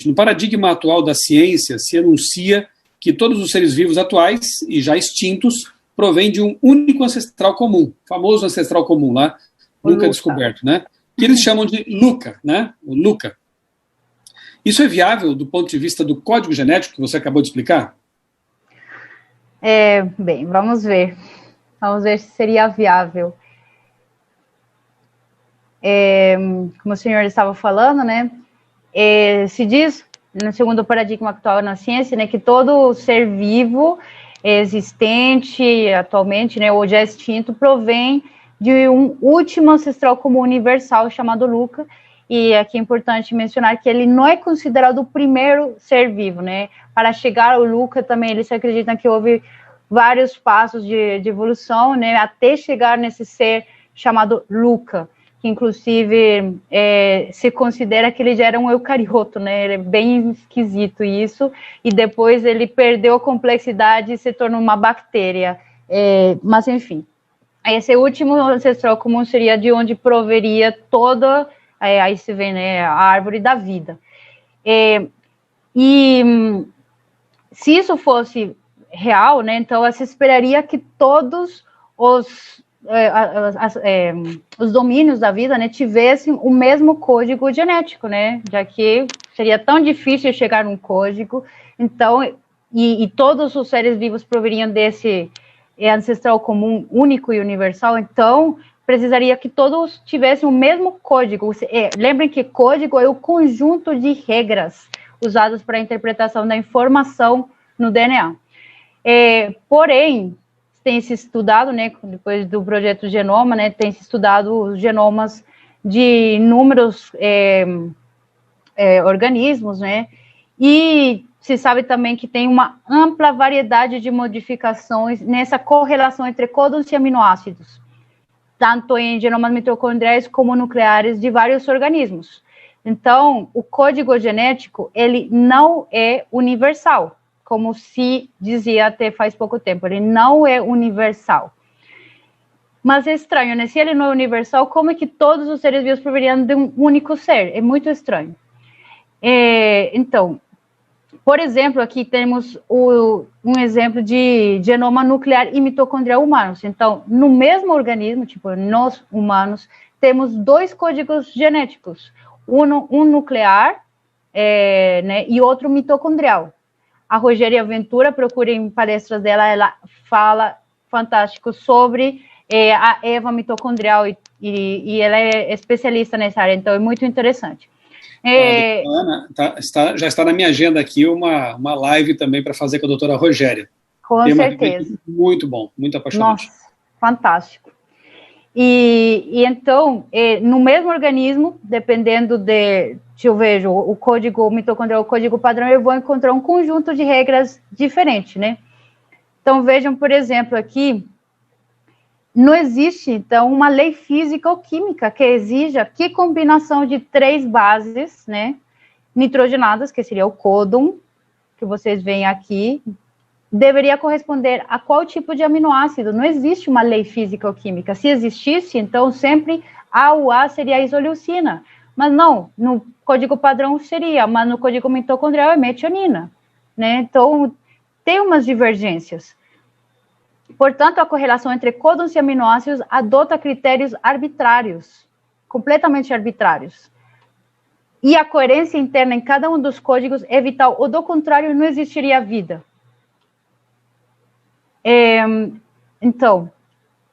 no paradigma atual da ciência, se anuncia que todos os seres vivos atuais e já extintos provêm de um único ancestral comum, famoso ancestral comum lá, nunca descoberto, né? Que eles chamam de LUCA, né? O LUCA. Isso é viável do ponto de vista do código genético que você acabou de explicar? Bem, vamos ver. Vamos ver se seria viável. Como o senhor estava falando, né? Se diz, no segundo paradigma atual na ciência, né, que todo ser vivo existente atualmente, né, ou já extinto, provém de um último ancestral comum universal chamado LUCA. E aqui é importante mencionar que ele não é considerado o primeiro ser vivo, né? Para chegar ao LUCA também eles acreditam que houve vários passos de evolução, né? Até chegar nesse ser chamado LUCA, que inclusive se considera que ele já era um eucarioto, né? Ele é bem esquisito isso. E depois ele perdeu a complexidade e se tornou uma bactéria. Mas enfim, esse último ancestral comum seria de onde proveria toda aí se vê, né, a árvore da vida. Se isso fosse real, né, então se esperaria que todos os domínios da vida, né, tivessem o mesmo código genético, né, já que seria tão difícil chegar num código, então, e todos os seres vivos proveriam desse ancestral comum único e universal, então precisaria que todos tivessem o mesmo código. Lembrem que código é o conjunto de regras usadas para a interpretação da informação no DNA. Porém, tem se estudado, né, depois do projeto Genoma, né, tem se estudado os genomas de inúmeros organismos, né, e se sabe também que tem uma ampla variedade de modificações nessa correlação entre códons e aminoácidos, tanto em genomas mitocondriais como nucleares de vários organismos. Então, o código genético, ele não é universal, como se dizia até faz pouco tempo, ele não é universal. Mas é estranho, né? Se ele não é universal, como é que todos os seres vivos proveriam de um único ser? É muito estranho. Então, por exemplo, aqui temos um exemplo de genoma nuclear e mitocondrial humanos. Então, no mesmo organismo, tipo, nós humanos, temos dois códigos genéticos. Um nuclear, né, e outro mitocondrial. A Rogéria Ventura, procurem palestras dela, ela fala fantástico sobre a Eva mitocondrial e ela é especialista nessa área, então é muito interessante. Ana, já está na minha agenda aqui uma live também para fazer com a doutora Rogéria. Com certeza. Muito bom, muito apaixonante. Nossa, fantástico. E então, no mesmo organismo, dependendo se eu vejo o código mitocondrial, o código padrão, eu vou encontrar um conjunto de regras diferentes, né? Então, vejam, por exemplo, aqui, não existe, então, uma lei física ou química que exija que combinação de 3 bases, né, nitrogenadas, que seria o códon, que vocês veem aqui, deveria corresponder a qual tipo de aminoácido. Não existe uma lei física ou química. Se existisse, então, sempre A ou A seria a isoleucina. Mas não, no código padrão seria, mas no código mitocondrial é metionina, né? Então, tem umas divergências. Portanto, a correlação entre códons e aminoácidos adota critérios arbitrários, completamente arbitrários. E a coerência interna em cada um dos códigos é vital, ou do contrário, não existiria vida. Então,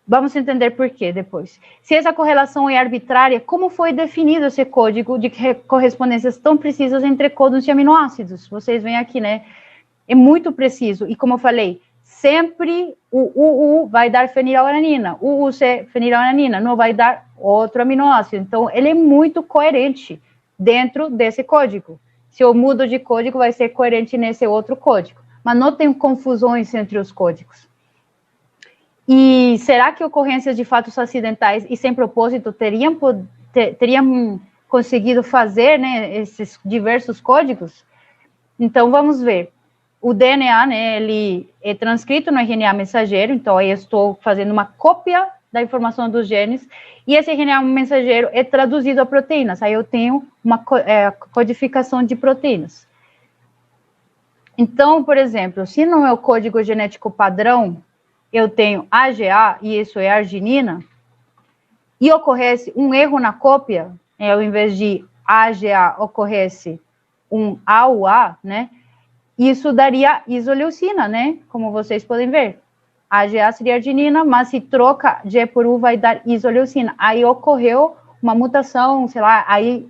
vamos entender por quê depois. Se essa correlação é arbitrária, como foi definido esse código de correspondências tão precisas entre códons e aminoácidos? Vocês veem aqui, né? É muito preciso. E como eu falei, sempre o UU vai dar fenilalanina, o UC fenilalanina, não vai dar outro aminoácido. Então, ele é muito coerente dentro desse código. Se eu mudo de código, vai ser coerente nesse outro código. Mas não tem confusões entre os códigos. E será que ocorrências de fatos acidentais e sem propósito teriam conseguido fazer, né, esses diversos códigos? Então, vamos ver. O DNA, né, ele é transcrito no RNA mensageiro, então aí eu estou fazendo uma cópia da informação dos genes, e esse RNA mensageiro é traduzido a proteínas. Aí eu tenho uma codificação de proteínas. Então, por exemplo, se no meu código genético padrão eu tenho AGA, e isso é arginina, e ocorresse um erro na cópia, ao invés de AGA ocorresse um AUA, né? Isso daria isoleucina, né? Como vocês podem ver. AGA seria arginina, mas se troca G por U vai dar isoleucina. Aí ocorreu uma mutação, sei lá, aí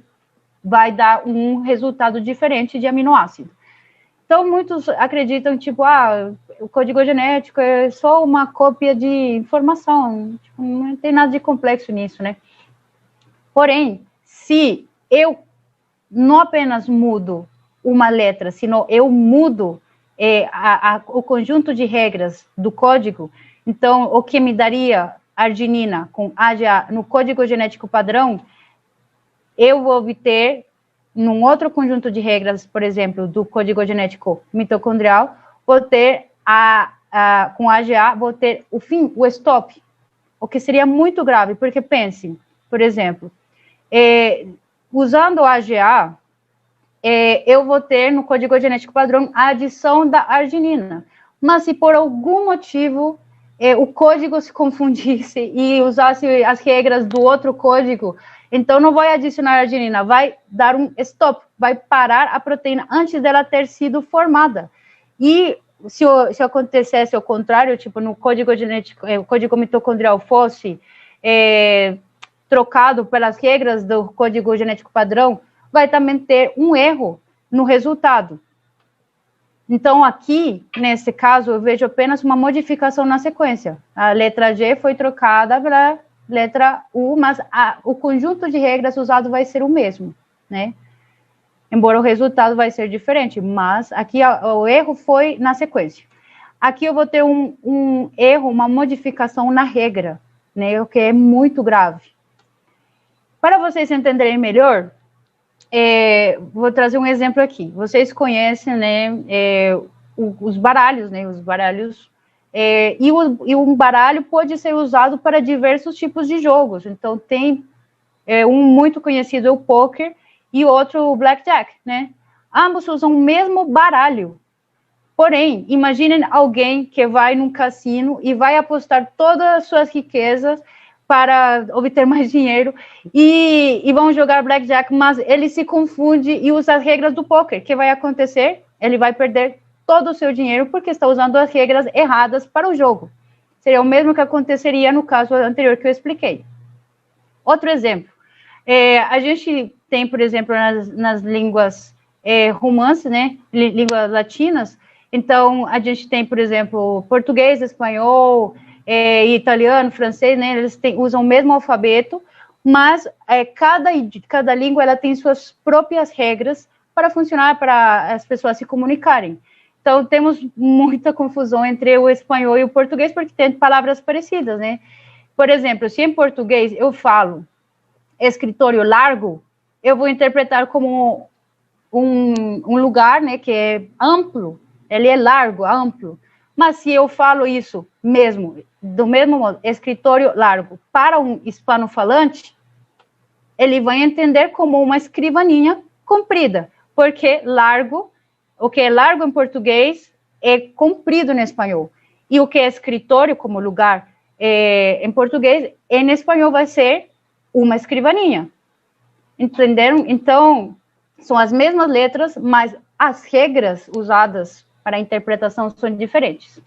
vai dar um resultado diferente de aminoácido. Então, muitos acreditam, tipo, o código genético é só uma cópia de informação. Tipo, não tem nada de complexo nisso, né? Porém, se eu não apenas mudo uma letra, senão eu mudo o conjunto de regras do código, então, o que me daria arginina com AGA no código genético padrão, eu vou obter num outro conjunto de regras, por exemplo, do código genético mitocondrial, vou ter com AGA, vou ter o fim, o stop, o que seria muito grave, porque pense, por exemplo, usando o AGA, eu vou ter no código genético padrão a adição da arginina, mas se por algum motivo o código se confundisse e usasse as regras do outro código, então não vai adicionar arginina, vai dar um stop, vai parar a proteína antes dela ter sido formada. E se acontecesse o contrário, tipo no código genético, o código mitocondrial fosse trocado pelas regras do código genético padrão, vai também ter um erro no resultado. Então, aqui, nesse caso, eu vejo apenas uma modificação na sequência. A letra G foi trocada pela letra U, mas o conjunto de regras usado vai ser o mesmo, né? Embora o resultado vai ser diferente, mas aqui o erro foi na sequência. Aqui eu vou ter um erro, uma modificação na regra, né? O que é muito grave. Para vocês entenderem melhor, vou trazer um exemplo aqui. Vocês conhecem, né, os baralhos, né? Os baralhos. E um baralho pode ser usado para diversos tipos de jogos. Então, tem um muito conhecido, o poker, e outro, o blackjack, né? Ambos usam o mesmo baralho. Porém, imaginem alguém que vai num cassino e vai apostar todas as suas riquezas para obter mais dinheiro e vão jogar blackjack, mas ele se confunde e usa as regras do poker. O que vai acontecer? Ele vai perder todo o seu dinheiro porque está usando as regras erradas para o jogo. Seria o mesmo que aconteceria no caso anterior que eu expliquei. Outro exemplo. A gente tem, por exemplo, nas línguas romances, né, línguas latinas, então a gente tem, por exemplo, português, espanhol, italiano, francês, né, eles usam o mesmo alfabeto, mas cada língua ela tem suas próprias regras para funcionar, para as pessoas se comunicarem. Então, temos muita confusão entre o espanhol e o português, porque tem palavras parecidas, né? Por exemplo, se em português eu falo escritório largo, eu vou interpretar como um lugar, né, que é amplo, ele é largo, amplo. Mas se eu falo isso mesmo, do mesmo modo, escritório largo, para um hispano-falante, ele vai entender como uma escrivaninha comprida, porque largo, o que é largo em português é comprido no espanhol. E o que é escritório como lugar em português, em espanhol vai ser uma escrivaninha. Entenderam? Então, são as mesmas letras, mas as regras usadas para a interpretação são diferentes.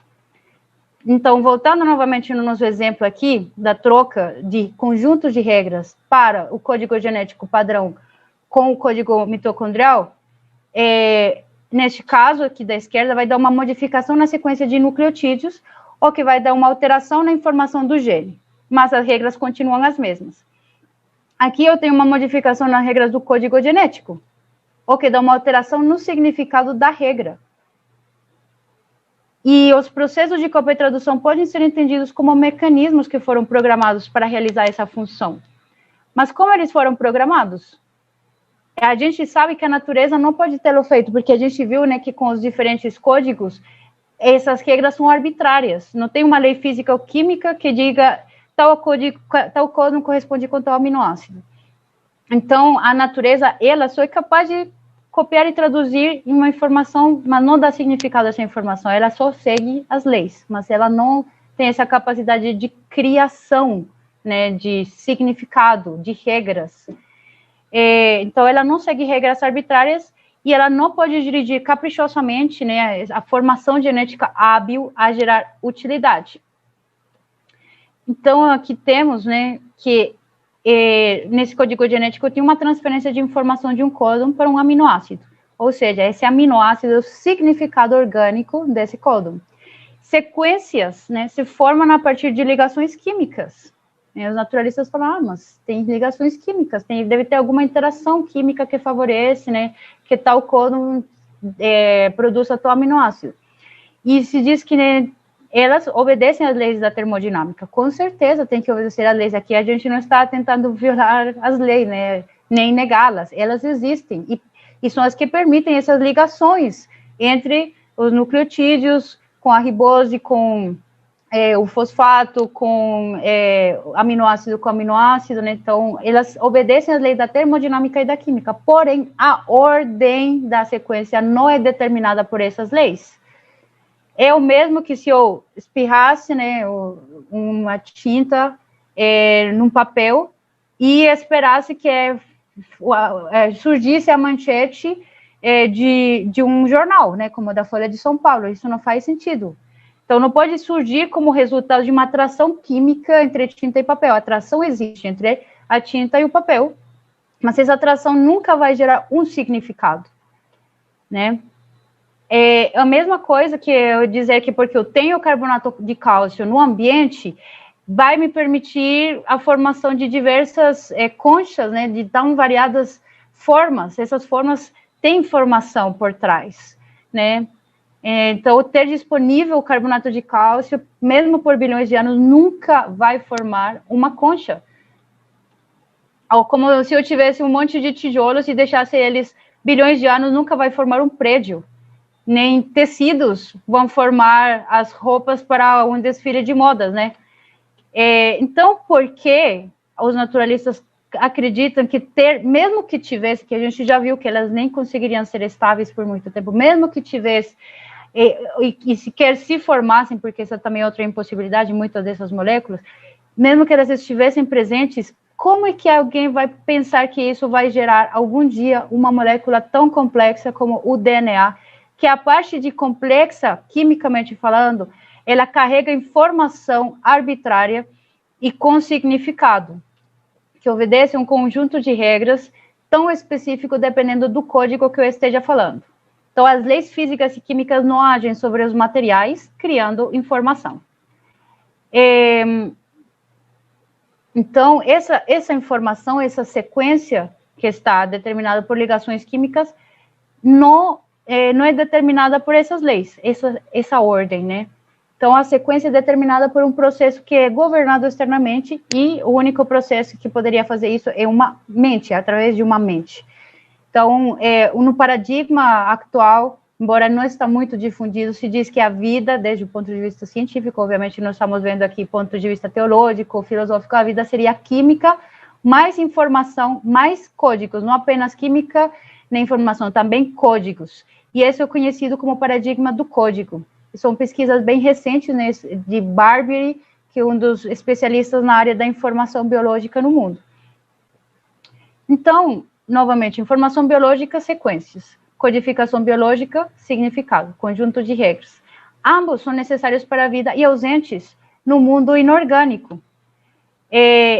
Então, voltando novamente no nosso exemplo aqui, da troca de conjuntos de regras para o código genético padrão com o código mitocondrial, neste caso aqui da esquerda, vai dar uma modificação na sequência de nucleotídeos, ou que vai dar uma alteração na informação do gene, mas as regras continuam as mesmas. Aqui eu tenho uma modificação nas regras do código genético, ou que dá uma alteração no significado da regra. E os processos de cópia e tradução podem ser entendidos como mecanismos que foram programados para realizar essa função. Mas como eles foram programados? A gente sabe que a natureza não pode tê-lo feito, porque a gente viu, né, que com os diferentes códigos, essas regras são arbitrárias. Não tem uma lei física ou química que diga tal códon corresponde com tal aminoácido. Então, a natureza, ela só é capaz de copiar e traduzir uma informação, mas não dá significado a essa informação, ela só segue as leis, mas ela não tem essa capacidade de criação, né, de significado, de regras. Então, ela não segue regras arbitrárias e ela não pode dirigir caprichosamente, né, a formação genética hábil a gerar utilidade. Então, aqui temos, né, que nesse código genético tem uma transferência de informação de um códon para um aminoácido, ou seja, esse aminoácido é o significado orgânico desse códon. Sequências, né, se formam a partir de ligações químicas. Os naturalistas falam, mas tem ligações químicas, deve ter alguma interação química que favorece, né, que tal códon produza tal aminoácido. E se diz que, né, elas obedecem às leis da termodinâmica. Com certeza tem que obedecer às leis. Aqui a gente não está tentando violar as leis, né, nem negá-las. Elas existem e são as que permitem essas ligações entre os nucleotídeos, com a ribose, com o fosfato, com aminoácido com aminoácido, né? Então, elas obedecem às leis da termodinâmica e da química. Porém, a ordem da sequência não é determinada por essas leis. É o mesmo que se eu espirrasse, né, uma tinta num papel e esperasse que surgisse a manchete de um jornal, né, como a da Folha de São Paulo. Isso não faz sentido. Então, não pode surgir como resultado de uma atração química entre tinta e papel. A atração existe entre a tinta e o papel, mas essa atração nunca vai gerar um significado, né? É a mesma coisa que eu dizer que porque eu tenho carbonato de cálcio no ambiente, vai me permitir a formação de diversas conchas, né, de tão variadas formas. Essas formas têm informação por trás, né? Então, ter disponível o carbonato de cálcio, mesmo por bilhões de anos, nunca vai formar uma concha. Como se eu tivesse um monte de tijolos e deixasse eles bilhões de anos, nunca vai formar um prédio. Nem tecidos vão formar as roupas para um desfile de modas, né? Então, por que os naturalistas acreditam que mesmo que tivesse, que a gente já viu que elas nem conseguiriam ser estáveis por muito tempo, mesmo que tivesse, e sequer se formassem, porque essa também é outra impossibilidade, muitas dessas moléculas, mesmo que elas estivessem presentes, como é que alguém vai pensar que isso vai gerar algum dia uma molécula tão complexa como o DNA, que a parte de complexa, quimicamente falando, ela carrega informação arbitrária e com significado, que obedece a um conjunto de regras tão específico dependendo do código que eu esteja falando. Então, as leis físicas e químicas não agem sobre os materiais, criando informação. Então, essa informação, essa sequência que está determinada por ligações químicas, não é determinada por essas leis, essa ordem, né? Então, a sequência é determinada por um processo que é governado externamente e o único processo que poderia fazer isso é uma mente, através de uma mente. Então, no paradigma atual, embora não está muito difundido, se diz que a vida, desde o ponto de vista científico, obviamente nós estamos vendo aqui ponto de vista teológico, filosófico, a vida seria química, mais informação, mais códigos, não apenas química nem informação, também códigos. E esse é conhecido como paradigma do código. São pesquisas bem recentes, né, de Barbieri, que é um dos especialistas na área da informação biológica no mundo. Então, novamente, informação biológica, sequências. Codificação biológica, significado, conjunto de regras. Ambos são necessários para a vida e ausentes no mundo inorgânico.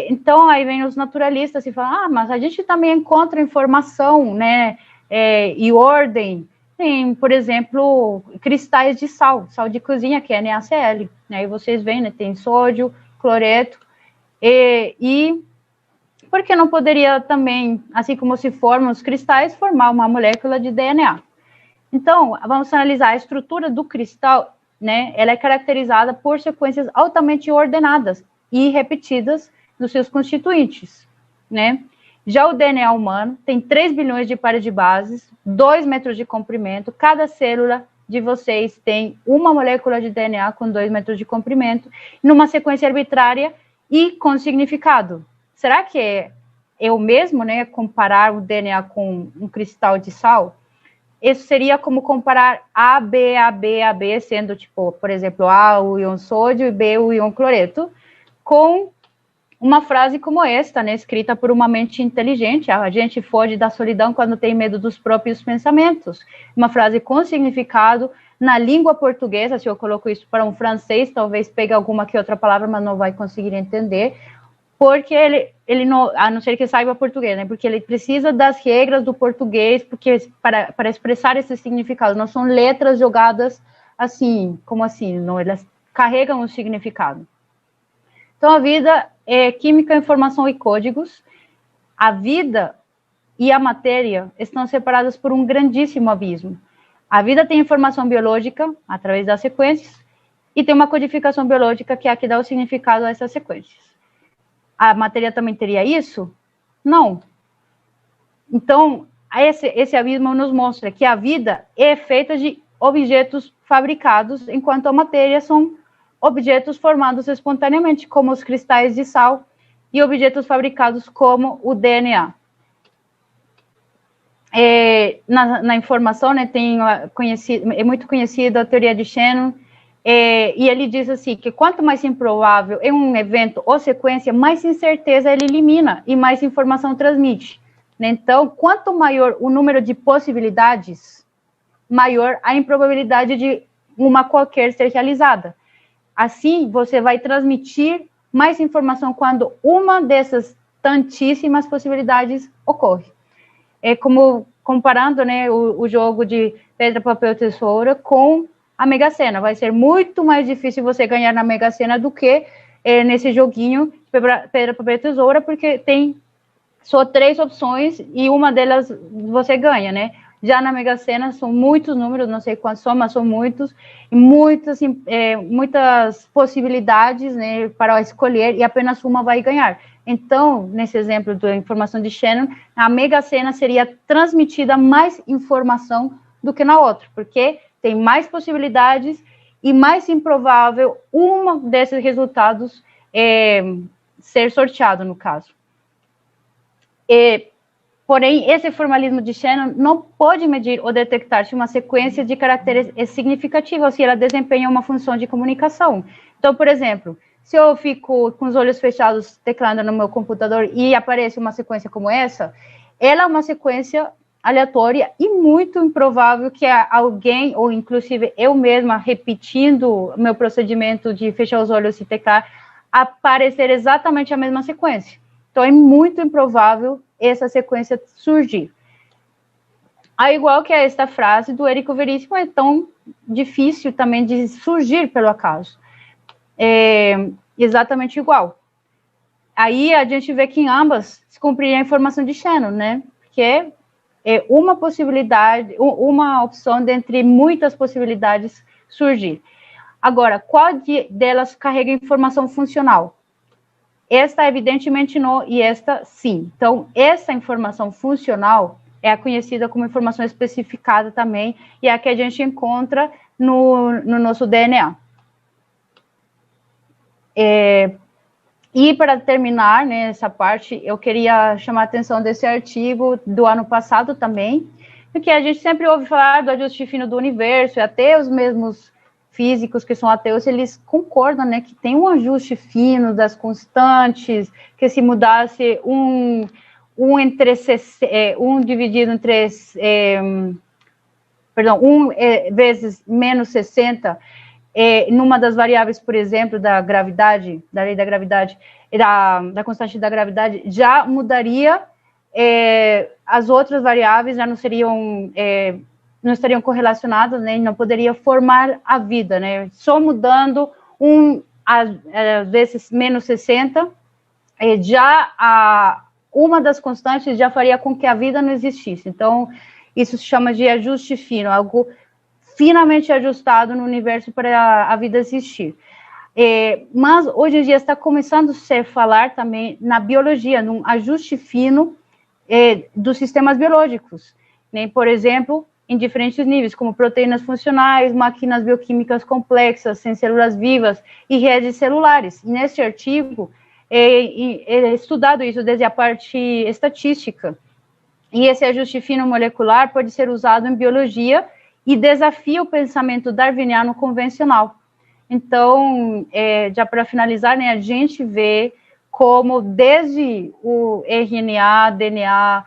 Então, aí vem os naturalistas e falam, mas a gente também encontra informação, né, e ordem. Tem, por exemplo, cristais de sal de cozinha, que é NaCl. Aí vocês veem, né, tem sódio, cloreto, e por que não poderia também, assim como se formam os cristais, formar uma molécula de DNA? Então, vamos analisar a estrutura do cristal, né? Ela é caracterizada por sequências altamente ordenadas e repetidas nos seus constituintes, né? Já o DNA humano tem 3 bilhões de pares de bases, 2 metros de comprimento, cada célula de vocês tem uma molécula de DNA com 2 metros de comprimento, numa sequência arbitrária e com significado. Será que é o mesmo, né, comparar o DNA com um cristal de sal? Isso seria como comparar A, B, A, B, A, B, sendo, tipo, por exemplo, A, o íon sódio, e B, o íon cloreto, com uma frase como esta, né, escrita por uma mente inteligente. A gente foge da solidão quando tem medo dos próprios pensamentos. Uma frase com significado na língua portuguesa. Se eu coloco isso para um francês, talvez pegue alguma que outra palavra, mas não vai conseguir entender, porque ele não, a não ser que saiba português, né, porque ele precisa das regras do português, porque para expressar esse significado. Não são letras jogadas assim, como assim, não, elas carregam um significado. Então, a vida é química, informação e códigos. A vida e a matéria estão separadas por um grandíssimo abismo. A vida tem informação biológica, através das sequências, e tem uma codificação biológica, que é a que dá o significado a essas sequências. A matéria também teria isso? Não. Então, esse abismo nos mostra que a vida é feita de objetos fabricados, enquanto a matéria são objetos formados espontaneamente, como os cristais de sal, e objetos fabricados como o DNA. Na informação, né, é muito conhecida a teoria de Shannon, e ele diz assim, que quanto mais improvável é um evento ou sequência, mais incerteza ele elimina e mais informação transmite. Então, quanto maior o número de possibilidades, maior a improbabilidade de uma qualquer ser realizada. Assim, você vai transmitir mais informação quando uma dessas tantíssimas possibilidades ocorre. É como comparando, né, o jogo de pedra, papel, tesoura com a Mega Sena. Vai ser muito mais difícil você ganhar na Mega Sena do que nesse joguinho pedra, papel, tesoura, porque tem só 3 opções e uma delas você ganha, né? Já na Mega Sena são muitos números, não sei quantos são, mas são muitos, e muitas possibilidades, né, para escolher, e apenas uma vai ganhar. Então, nesse exemplo da informação de Shannon, a Mega Sena seria transmitida mais informação do que na outra, porque tem mais possibilidades e mais improvável uma desses resultados ser sorteado, no caso. Porém, esse formalismo de Shannon não pode medir ou detectar se uma sequência de caracteres é significativa ou se ela desempenha uma função de comunicação. Então, por exemplo, se eu fico com os olhos fechados teclando no meu computador e aparece uma sequência como essa, ela é uma sequência aleatória e muito improvável que alguém, ou inclusive eu mesma, repetindo o meu procedimento de fechar os olhos e teclar, aparecer exatamente a mesma sequência. Então, é muito improvável essa sequência surgir. Igual que esta frase do Érico Veríssimo, é tão difícil também de surgir pelo acaso. Exatamente igual. Aí a gente vê que em ambas se cumpriria a informação de Shannon, né? Que é uma possibilidade, uma opção dentre muitas possibilidades surgir. Agora, qual delas carrega informação funcional? Esta, evidentemente, não, e esta, sim. Então, essa informação funcional é a conhecida como informação especificada também, e é a que a gente encontra no nosso DNA. E, para terminar, né, essa parte, eu queria chamar a atenção desse artigo do ano passado também, porque a gente sempre ouve falar do ajuste fino do universo, e até os mesmos físicos que são ateus, eles concordam, né, que tem um ajuste fino das constantes, que se mudasse um dividido entre, vezes menos 60, numa das variáveis, por exemplo, da gravidade, da lei da gravidade, da constante da gravidade, já mudaria, as outras variáveis já não estariam correlacionadas, né, não poderia formar a vida, né, só mudando às vezes menos 60, uma das constantes já faria com que a vida não existisse. Então, isso se chama de ajuste fino, algo finamente ajustado no universo para a vida existir. Mas, hoje em dia, está começando a se falar também na biologia, num ajuste fino dos sistemas biológicos, né? Por exemplo, em diferentes níveis, como proteínas funcionais, máquinas bioquímicas complexas, sem células vivas e redes celulares. E neste artigo, estudado isso desde a parte estatística. E esse ajuste fino molecular pode ser usado em biologia e desafia o pensamento darwiniano convencional. Então, já para finalizar, né, a gente vê como desde o RNA, DNA,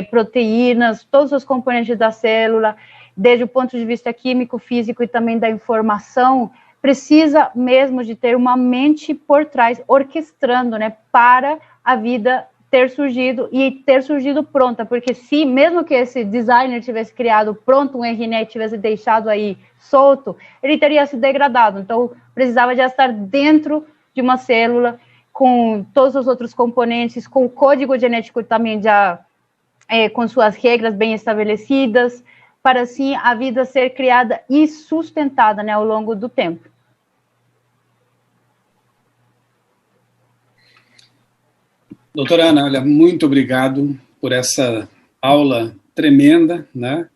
proteínas, todos os componentes da célula, desde o ponto de vista químico, físico e também da informação, precisa mesmo de ter uma mente por trás, orquestrando, né, para a vida ter surgido e ter surgido pronta, porque se mesmo que esse designer tivesse criado pronto um RNA e tivesse deixado aí solto, ele teria se degradado, então precisava de estar dentro de uma célula com todos os outros componentes, com o código genético também já com suas regras bem estabelecidas, para assim a vida ser criada e sustentada, né, ao longo do tempo. Doutora Ana, olha, muito obrigado por essa aula tremenda, né?